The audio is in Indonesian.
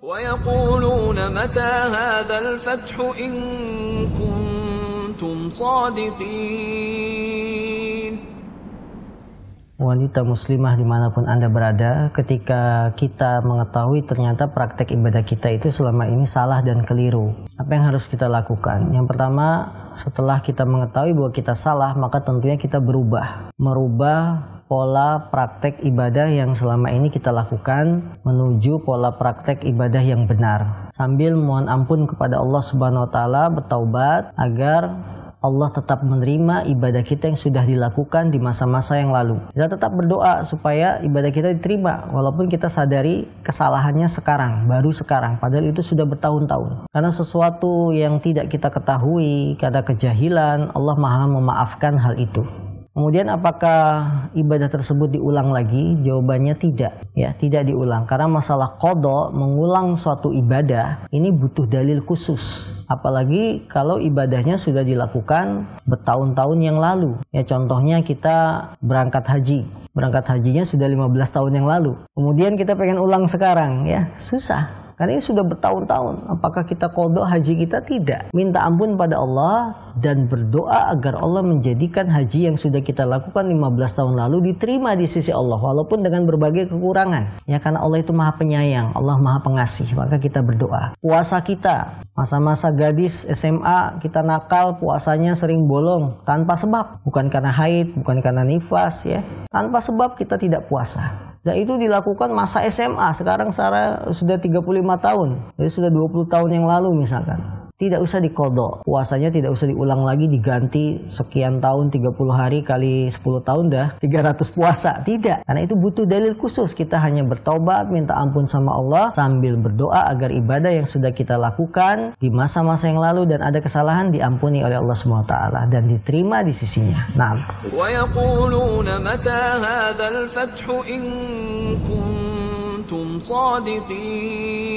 وَيَقُولُونَ مَتَى هَذَا الْفَتْحُ إِن كُنتُمْ صَادِقِينَ. Wanita muslimah dimanapun Anda berada, ketika kita mengetahui ternyata praktek ibadah kita itu selama ini salah dan keliru, apa yang harus kita lakukan? Yang pertama, setelah kita mengetahui bahwa kita salah, maka tentunya kita merubah pola praktek ibadah yang selama ini kita lakukan menuju pola praktek ibadah yang benar, sambil mohon ampun kepada Allah Subhanahu wa taala, bertaubat agar Allah tetap menerima ibadah kita yang sudah dilakukan di masa-masa yang lalu. Kita tetap berdoa supaya ibadah kita diterima, walaupun kita sadari kesalahannya baru sekarang, padahal itu sudah bertahun-tahun. Karena sesuatu yang tidak kita ketahui, karena kejahilan, Allah Maha memaafkan hal itu. Kemudian apakah ibadah tersebut diulang lagi? Jawabannya tidak, ya, tidak diulang. Karena masalah qadha, mengulang suatu ibadah, ini butuh dalil khusus. Apalagi kalau ibadahnya sudah dilakukan bertahun-tahun yang lalu. Ya, contohnya kita berangkat haji. Berangkat hajinya sudah 15 tahun yang lalu. Kemudian kita pengen ulang sekarang, ya, susah. Karena ini sudah bertahun-tahun. Apakah kita qadha haji kita? Tidak. Minta ampun pada Allah dan berdoa agar Allah menjadikan haji yang sudah kita lakukan 15 tahun lalu diterima di sisi Allah, walaupun dengan berbagai kekurangan. Ya, karena Allah itu Maha Penyayang, Allah Maha Pengasih, maka kita berdoa. Puasa kita, masa-masa gadis SMA kita nakal, puasanya sering bolong tanpa sebab, bukan karena haid, bukan karena nifas, ya. Tanpa sebab kita tidak puasa. Dan itu dilakukan masa SMA, sekarang sudah 35 tahun, jadi sudah 20 tahun yang lalu misalkan. Tidak usah diqadha, puasanya tidak usah diulang lagi, diganti sekian tahun, 30 hari kali 10 tahun dah 300 puasa. Tidak, karena itu butuh dalil khusus. Kita hanya bertaubat, minta ampun sama Allah, sambil berdoa agar ibadah yang sudah kita lakukan di masa-masa yang lalu dan ada kesalahan diampuni oleh Allah SWT dan diterima di sisinya. Naam. وَيَقُولُونَ مَتَى هَذَا الْفَتْحُ إِن كُنتُمْ صَادِقِينَ.